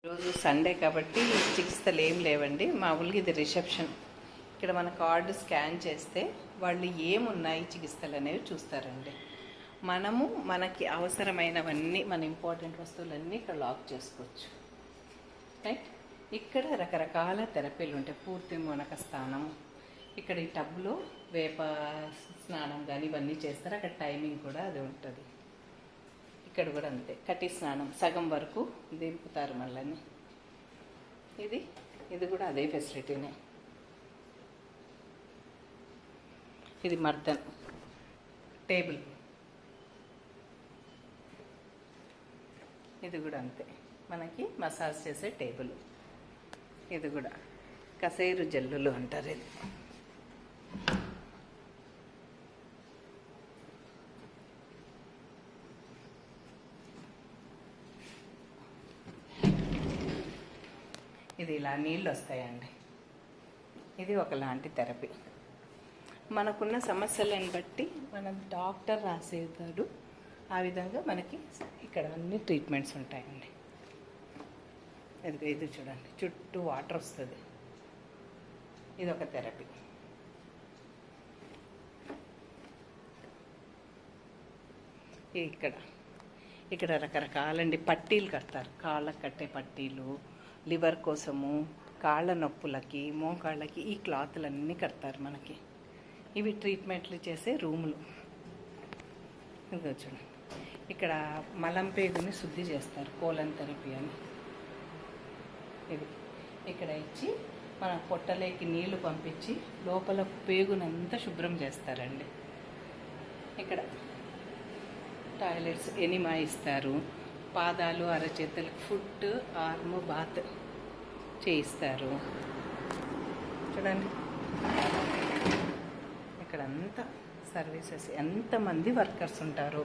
ఈరోజు సండే కాబట్టి చికిత్సలు ఏం లేవండి. మామూలుగా ఇది రిసెప్షన్. ఇక్కడ మన కార్డు స్కాన్ చేస్తే వాళ్ళు ఏమున్నాయి చికిత్సలు అనేవి చూస్తారండి. మనము మనకి అవసరమైనవన్నీ మన ఇంపార్టెంట్ వస్తువులన్నీ ఇక్కడ లాక్ చేసుకోవచ్చు. రైట్. ఇక్కడ రకరకాల థెరపీలు ఉంటాయి. పూర్తి మునక స్నానం, ఇక్కడ ఈ టబ్లో వేప స్నానం కానీ ఇవన్నీ చేస్తారు. అక్కడ టైమింగ్ కూడా అది ఉంటుంది. ఇక్కడ కూడా అంతే, కటి స్నానం సగం వరకు దింపుతారు మళ్ళీ. ఇది కూడా అదే ఫెసిలిటీనే. ఇది మర్దన్ టేబుల్, ఇది కూడా అంతే మనకి మసాజ్ చేసే టేబుల్. ఇది కూడా కసేరు జల్లులు అంటారు. ఇది ఇలా నీళ్ళు వస్తాయండి. ఇది ఒకలాంటి థెరపీ. మనకున్న సమస్యలను బట్టి మన డాక్టర్ రాసేదాడు. ఆ విధంగా మనకి ఇక్కడ అన్ని ట్రీట్మెంట్స్ ఉంటాయండి. ఇది చూడండి, చుట్టూ వాటర్ వస్తుంది. ఇది ఒక థెరపీ. ఇక్కడ రకరకాలండి పట్టీలు కడతారు. కాళ్ళకు కట్టే పట్టీలు, లివర్ కోసము, కాళ్ళ నొప్పులకి, మోకాళ్ళకి ఈ క్లాతులన్నీ కడతారు మనకి. ఇవి ట్రీట్మెంట్లు చేసే రూములు. ఇదిగో చూడండి, ఇక్కడ మలం పేగుని శుద్ధి చేస్తారు, కోలన్ థెరపీ అని. ఇది ఇక్కడ ఇచ్చి మన పొట్టలేకి నీళ్లు పంపించి లోపల పేగునంతా శుభ్రం చేస్తారండి. ఇక్కడ టాయిలెట్స్ ఎనిమా ఇస్తారు. పాదాలు అరచేతులకు ఫుట్ ఆర్మ్ బాత్ చేయిస్తారు. చూడండి, ఇక్కడంతా సర్వీసెస్. ఎంతమంది వర్కర్స్ ఉంటారు,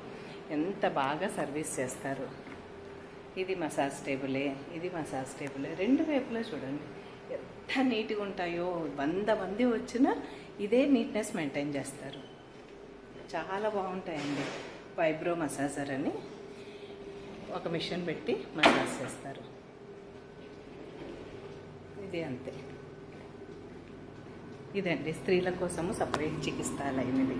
ఎంత బాగా సర్వీస్ చేస్తారు. ఇది మసాజ్ టేబులే, ఇది మసాజ్ టేబులే. రెండు వైపులా చూడండి ఎంత నీట్గా ఉంటాయో. 100 మంది వచ్చినా ఇదే నీట్నెస్ మెయింటైన్ చేస్తారు. చాలా బాగుంటాయండి. వైబ్రో మసాజర్ అని ఒక మిషన్ పెట్టి మసాజ్ చేస్తారు. ఇది అంతే. ఇదండి స్త్రీల కోసము సపరేట్ చికిత్సాలైనవి.